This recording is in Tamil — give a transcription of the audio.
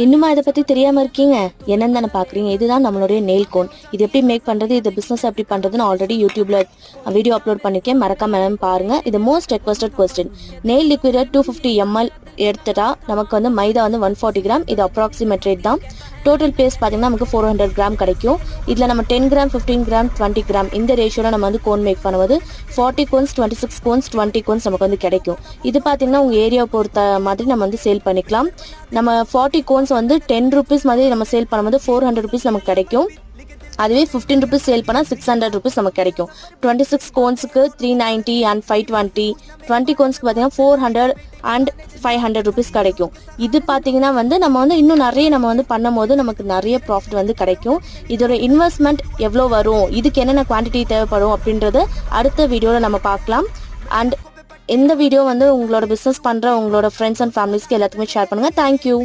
இன்னுமா இதை பத்தி தெரியாம இருக்கீங்க? என்னன்னு தானே பாக்குறீங்க. இதுதான் நம்மளுடைய நெயில் கோன். இது எப்படி மேக் பண்றது, இது பிசினஸ் எப்படி பண்றதுன்னு ஆல்ரெடி யூடியூப்ல வீடியோ அப்லோட் பண்ணிருக்கேன். மறக்காம பாருங்க. இது most requested question. Nail liquid 250 ml எடுத்துட்டா நமக்கு வந்து மைதா வந்து 140 கிராம். இது அப்ராக்சிமேட் ரேட் தான். டோட்டல் பேஸ்ட் பார்த்தீங்கன்னா நமக்கு 400 கிராம் கிடைக்கும். இதில் நம்ம 10 கிராம் 15 கிராம் 20 கிராம் இந்த ரேஷியோவில் நம்ம வந்து கோன் மேக் பண்ணுவது 40 கோன்ஸ் 26 கோன்ஸ் 20 கோன்ஸ் நமக்கு வந்து கிடைக்கும். இது பார்த்தீங்கன்னா உங்கள் ஏரியாவை பொறுத்த மாதிரி நம்ம வந்து சேல் பண்ணிக்கலாம். நம்ம 40 கோன்ஸ் வந்து 10 ருபீஸ் மாதிரி நம்ம சேல் பண்ணும்போது 400 ருபீஸ் நமக்கு கிடைக்கும். அதுவே 15 ருபீஸ் சேல் பண்ணால் 600 ருபீஸ் நமக்கு கிடைக்கும். 26 கோன்ஸுக்கு 390 அண்ட் 520, 20 கோன்ஸ்க்கு பார்த்தீங்கன்னா 400 அண்ட் 500 ருபீஸ் கிடைக்கும். இது பார்த்தீங்கன்னா வந்து நம்ம வந்து இன்னும் நிறைய நம்ம வந்து பண்ணும் போது நமக்கு நிறைய ப்ராஃபிட் வந்து கிடைக்கும். இதோட இன்வெஸ்ட்மெண்ட் எவ்வளோ வரும், இதுக்கு என்னென்ன குவான்டிட்டி தேவைப்படும் அப்படின்றத அடுத்த வீடியோவில் நம்ம பார்க்கலாம். அண்ட் இந்த வீடியோ வந்து உங்களோட பிஸ்னஸ் பண்ணுற உங்களோட ஃப்ரெண்ட்ஸ் அண்ட் ஃபேமிலிஸ்க்கு எல்லாத்துக்குமே ஷேர் பண்ணுங்கள். தேங்க்யூ.